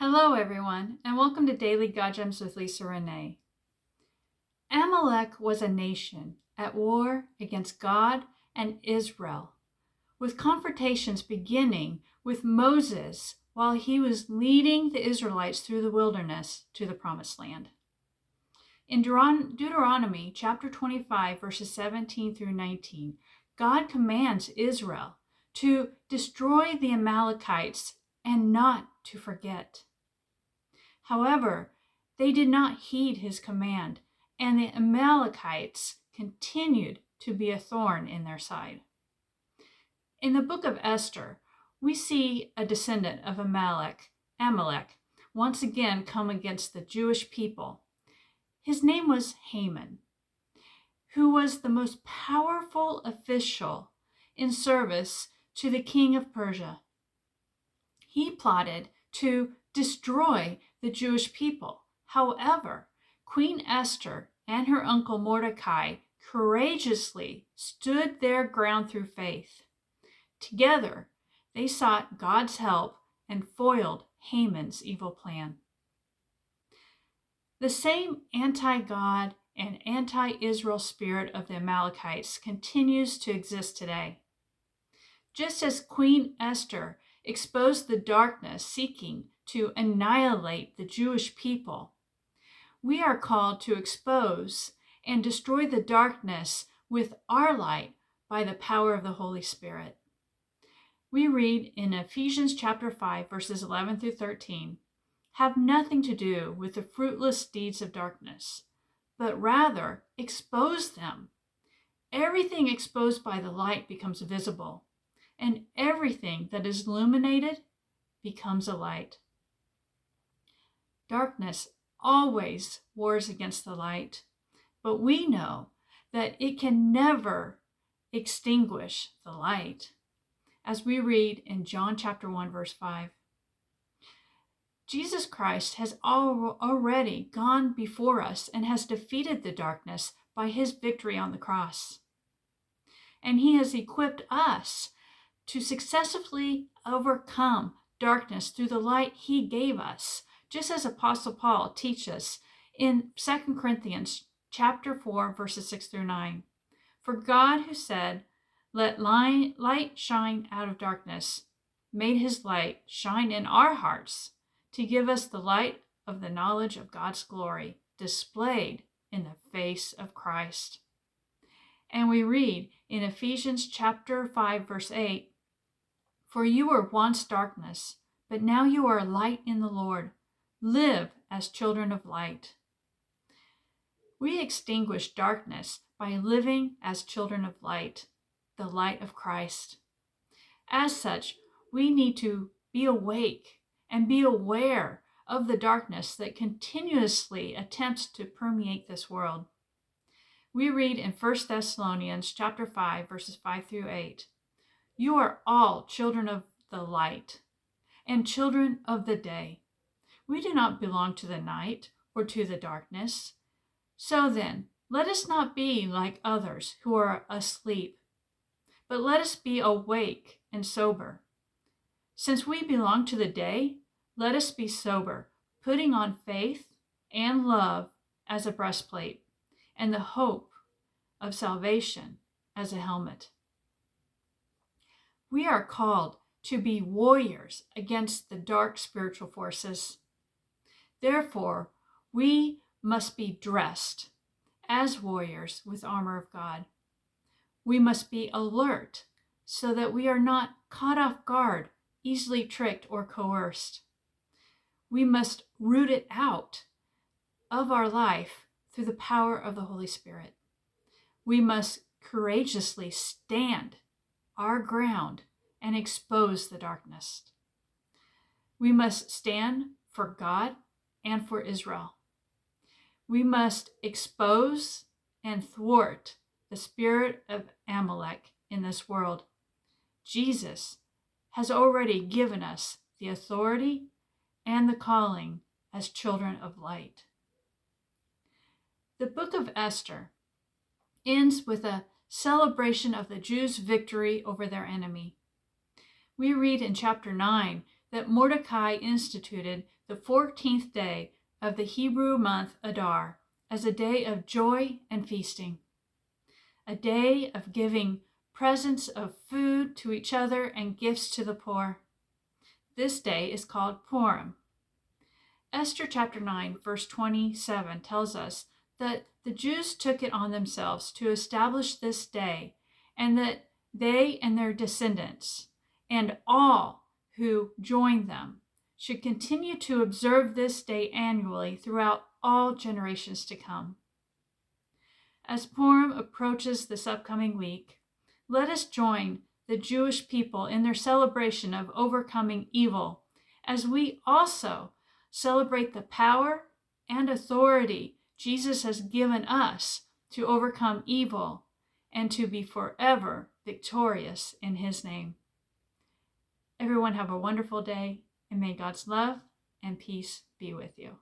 Hello, everyone, and welcome to Daily God Gems with Lisa Renee. Amalek was a nation at war against God and Israel, with confrontations beginning with Moses while he was leading the Israelites through the wilderness to the Promised Land. In Deuteronomy chapter 25, verses 17 through 19, God commands Israel to destroy the Amalekites and not to forget. However, they did not heed his command, and the Amalekites continued to be a thorn in their side. In the book of Esther, we see a descendant of Amalek, once again come against the Jewish people. His name was Haman, who was the most powerful official in service to the King of Persia. He plotted to destroy the Jewish people. However, Queen Esther and her uncle Mordecai courageously stood their ground through faith. Together, they sought God's help and foiled Haman's evil plan. The same anti-God and anti-Israel spirit of the Amalekites continues to exist today. Just as Queen Esther exposed the darkness seeking to annihilate the Jewish people, we are called to expose and destroy the darkness with our light by the power of the Holy Spirit. We read in Ephesians chapter 5, verses 11 through 13, "Have nothing to do with the fruitless deeds of darkness, but rather expose them. Everything exposed by the light becomes visible, and everything that is illuminated becomes a light." Darkness always wars against the light, but we know that it can never extinguish the light, as we read in John chapter 1, verse 5. Jesus Christ has already gone before us and has defeated the darkness by his victory on the cross. And he has equipped us to successfully overcome darkness through the light he gave us, just as Apostle Paul teaches us in 2 Corinthians chapter 4, verses 6 through 9. "For God, who said, 'Let light shine out of darkness,' made his light shine in our hearts to give us the light of the knowledge of God's glory displayed in the face of Christ." And we read in Ephesians chapter 5, verse 8, "For you were once darkness, but now you are light in the Lord. Live as children of light." We extinguish darkness by living as children of light, the light of Christ. As such, we need to be awake and be aware of the darkness that continuously attempts to permeate this world. We read in 1 Thessalonians chapter 5, verses 5 through 8, "You are all children of the light and children of the day. We do not belong to the night or to the darkness. So then, let us not be like others who are asleep, but let us be awake and sober. Since we belong to the day, let us be sober, putting on faith and love as a breastplate, and the hope of salvation as a helmet." We are called to be warriors against the dark spiritual forces. Therefore, we must be dressed as warriors with armor of God. We must be alert so that we are not caught off guard, easily tricked or coerced. We must root it out of our life through the power of the Holy Spirit. We must courageously stand our ground and expose the darkness. We must stand for God and for Israel. We must expose and thwart the spirit of Amalek in this world. Jesus has already given us the authority and the calling as children of light. The book of Esther ends with a celebration of the Jews' victory over their enemy. We read in chapter 9 that Mordecai instituted the 14th day of the Hebrew month Adar as a day of joy and feasting, a day of giving presents of food to each other and gifts to the poor. This day is called Purim. Esther chapter 9, verse 27 tells us that the Jews took it on themselves to establish this day, and that they and their descendants and all who joined them should continue to observe this day annually throughout all generations to come. As Purim approaches this upcoming week, let us join the Jewish people in their celebration of overcoming evil, as we also celebrate the power and authority Jesus has given us to overcome evil and to be forever victorious in his name. Everyone have a wonderful day, and may God's love and peace be with you.